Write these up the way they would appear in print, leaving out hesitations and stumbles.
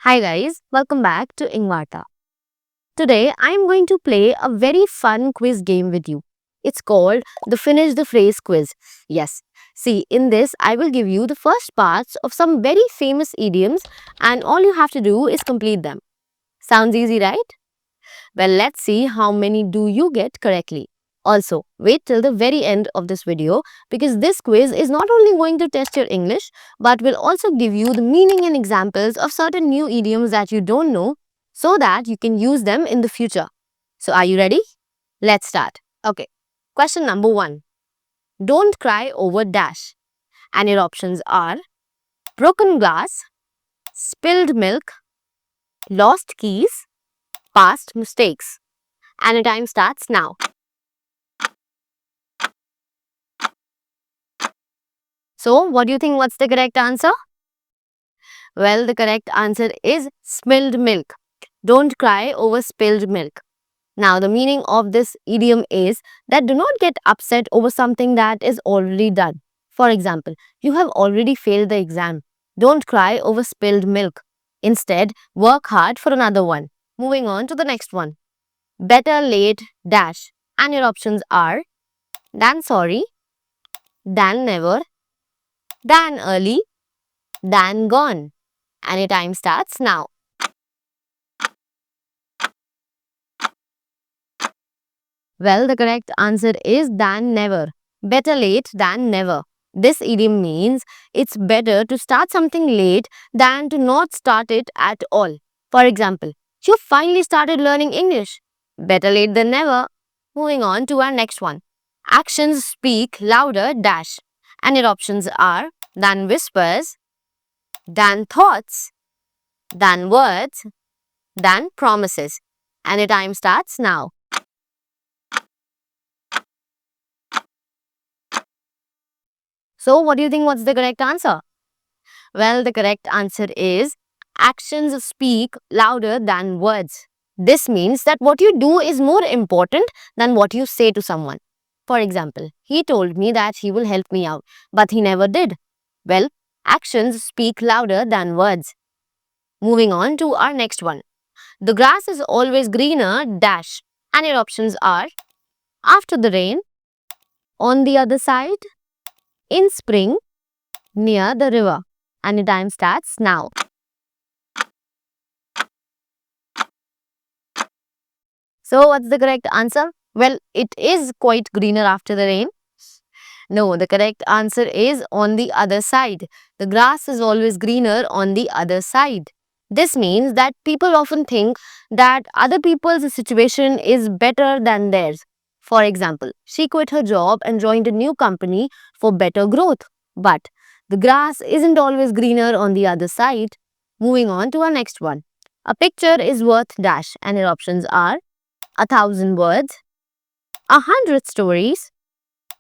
Hi guys, welcome back to Ingvarta. Today I am going to play a very fun quiz game with you. It's called the Finish the Phrase quiz. Yes, see, in this I will give you the first parts of some very famous idioms and all you have to do is complete them. Sounds easy, right? Well, let's see how many do you get correctly. Also, wait till the very end of this video because this quiz is not only going to test your English but will also give you the meaning and examples of certain new idioms that you don't know so that you can use them in the future. So, are you ready? Let's start. Okay. Question number 1. Don't cry over dash. And your options are broken glass, spilled milk, lost keys, past mistakes. And your time starts now. So, what do you think? What's the correct answer? Well, the correct answer is spilled milk. Don't cry over spilled milk. Now, the meaning of this idiom is that do not get upset over something that is already done. For example, you have already failed the exam. Don't cry over spilled milk. Instead, work hard for another one. Moving on to the next one. Better late dash. And your options are than sorry, than never, than early, than gone. And your time starts now. Well, the correct answer is than never. Better late than never. This idiom means it's better to start something late than to not start it at all. For example, you finally started learning English. Better late than never. Moving on to our next one. Actions speak louder dash. And your options are than whispers, than thoughts, than words, than promises. And your time starts now. So, what do you think? What's the correct answer? Well, the correct answer is actions speak louder than words. This means that what you do is more important than what you say to someone. For example, he told me that he will help me out, but he never did. Well, actions speak louder than words. Moving on to our next one. The grass is always greener dash. And your options are after the rain, on the other side, in spring, near the river. And your time starts now. So, what's the correct answer? Well, it is quite greener after the rain. No, the correct answer is on the other side. The grass is always greener on the other side. This means that people often think that other people's situation is better than theirs. For example, she quit her job and joined a new company for better growth. But the grass isn't always greener on the other side. Moving on to our next one. A picture is worth dash and your options are 1,000 words, 100 stories,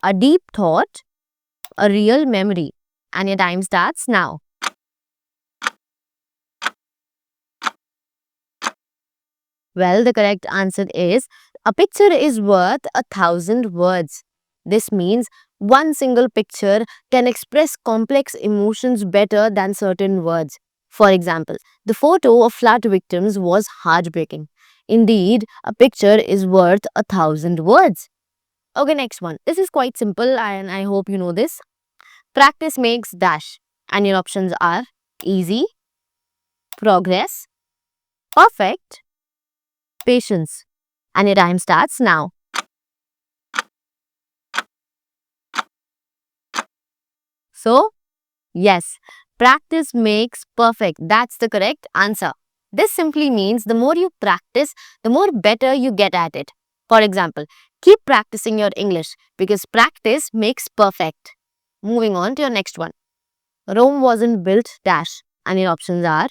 a deep thought, a real memory. And your time starts now. Well, the correct answer is a picture is worth 1,000 words. This means one single picture can express complex emotions better than certain words. For example, the photo of flood victims was heartbreaking. Indeed, a picture is worth 1,000 words. Okay, next one. This is quite simple and I hope you know this. Practice makes dash. And your options are easy, progress, perfect, patience. And your time starts now. So, yes, practice makes perfect. That's the correct answer. This simply means the more you practice, the more better you get at it. For example, keep practicing your English because practice makes perfect. Moving on to your next one. Rome wasn't built dash. And your options are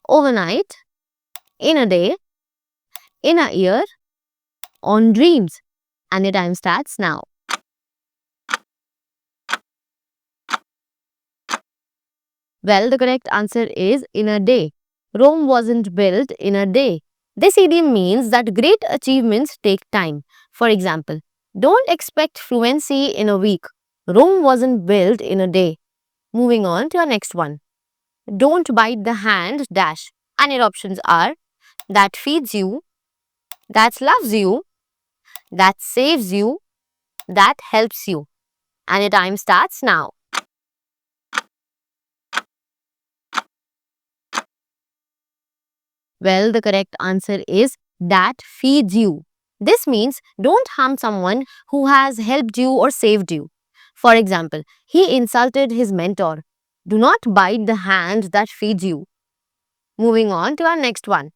overnight, in a day, in a year, on dreams. And your time starts now. Well, the correct answer is in a day. Rome wasn't built in a day. This idiom means that great achievements take time. For example, don't expect fluency in a week. Rome wasn't built in a day. Moving on to our next one. Don't bite the hand dash. And your options are that feeds you, that loves you, that saves you, that helps you. And your time starts now. Well, the correct answer is that feeds you. This means don't harm someone who has helped you or saved you. For example, he insulted his mentor. Do not bite the hand that feeds you. Moving on to our next one.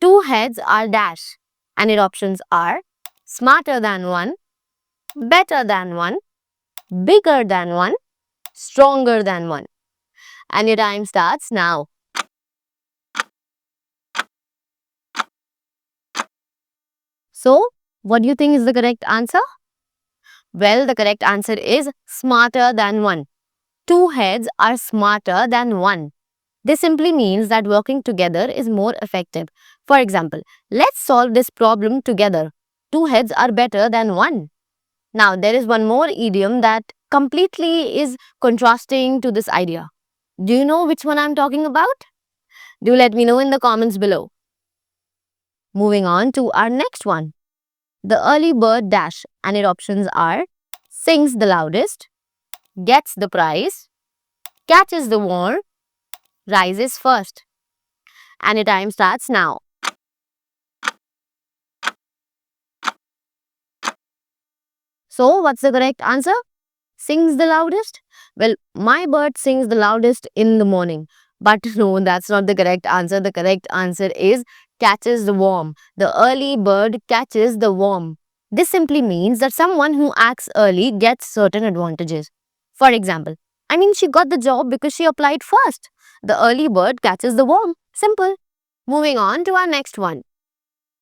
Two heads are dash, and your options are smarter than one, better than one, bigger than one, stronger than one. And your time starts now. So, what do you think is the correct answer? Well, the correct answer is smarter than one. Two heads are smarter than one. This simply means that working together is more effective. For example, let's solve this problem together. Two heads are better than one. Now, there is one more idiom that completely is contrasting to this idea. Do you know which one I'm talking about? Do let me know in the comments below. Moving on to our next one. The early bird dash, and your options are sings the loudest, gets the prize, catches the worm, rises first. And your time starts now. So, what's the correct answer? Sings the loudest? Well, my bird sings the loudest in the morning. But no, that's not the correct answer. The correct answer is catches the worm. The early bird catches the worm. This simply means that someone who acts early gets certain advantages. For example, she got the job because she applied first. The early bird catches the worm. Simple. Moving on to our next one.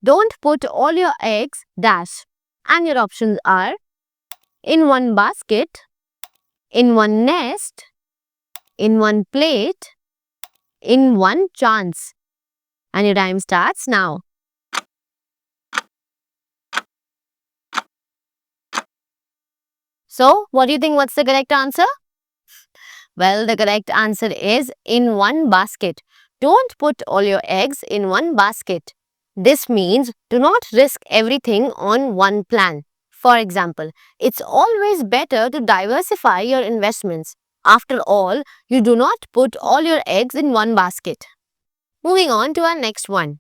Don't put all your eggs dash. And your options are in one basket, in one nest, in one plate, in one chance. And your time starts now. So, what do you think? What's the correct answer? Well, the correct answer is in one basket. Don't put all your eggs in one basket. This means do not risk everything on one plan. For example, it's always better to diversify your investments. After all, you do not put all your eggs in one basket. Moving on to our next one.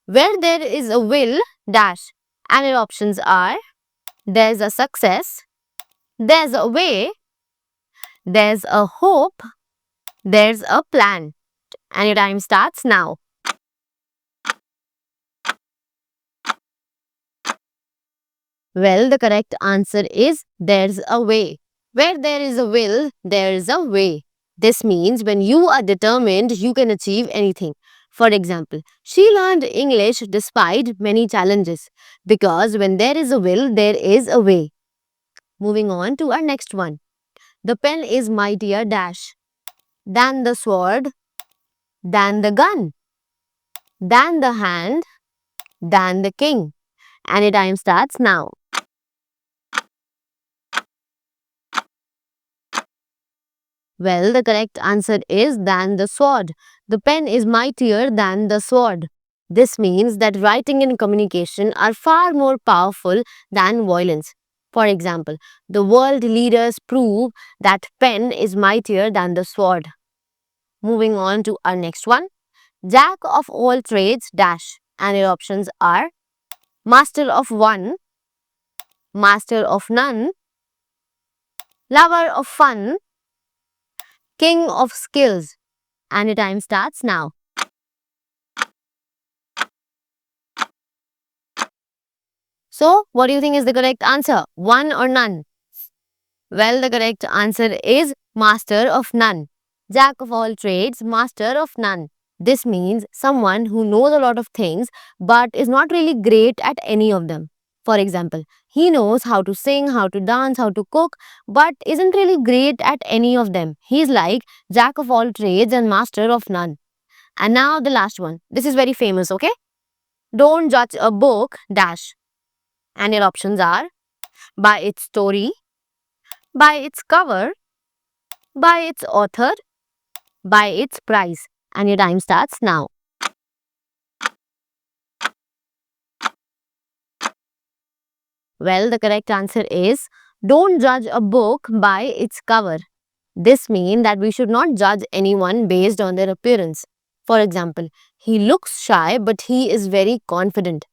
Where there is a will, dash. And your options are there's a success, there's a way, there's a hope, there's a plan. And your time starts now. Well, the correct answer is there's a way. Where there is a will, there is a way. This means when you are determined, you can achieve anything. For example, she learned English despite many challenges because when there is a will, there is a way. Moving on to our next one. The pen is mightier dash than the sword, than the gun, than the hand, than the king. And your time starts now. Well, the correct answer is than the sword. The pen is mightier than the sword. This means that writing and communication are far more powerful than violence. For example, the world leaders prove that pen is mightier than the sword. Moving on to our next one. Jack of all trades dash. And your options are master of one, master of none, lover of fun, king of skills. And your time starts now. So, what do you think is the correct answer? One or none? Well, the correct answer is master of none. Jack of all trades, master of none. This means someone who knows a lot of things but is not really great at any of them. For example, he knows how to sing, how to dance, how to cook, but isn't really great at any of them. He's like Jack of all trades and master of none. And now the last one. This is very famous, okay? Don't judge a book, dash. And your options are by its story, by its cover, by its author, by its price. And your time starts now. Well, the correct answer is don't judge a book by its cover. This means that we should not judge anyone based on their appearance. For example, he looks shy but he is very confident.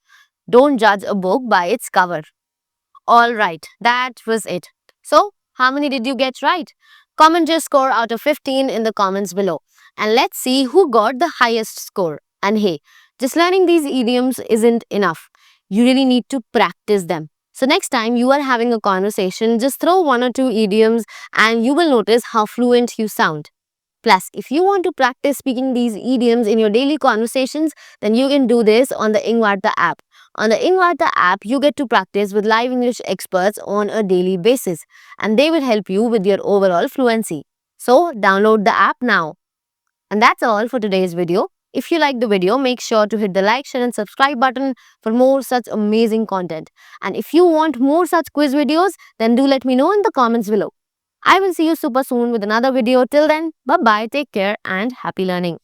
Don't judge a book by its cover. Alright, that was it. So, how many did you get right? Comment your score out of 15 in the comments below. And let's see who got the highest score. And hey, just learning these idioms isn't enough. You really need to practice them. So next time you are having a conversation, just throw one or two idioms and you will notice how fluent you sound. Plus, if you want to practice speaking these idioms in your daily conversations, then you can do this on the Ingvarta app. On the Ingvarta app, you get to practice with live English experts on a daily basis, and they will help you with your overall fluency. So, download the app now. And that's all for today's video. If you liked the video, make sure to hit the like, share and subscribe button for more such amazing content. And if you want more such quiz videos, then do let me know in the comments below. I will see you super soon with another video. Till then, bye bye, take care and happy learning.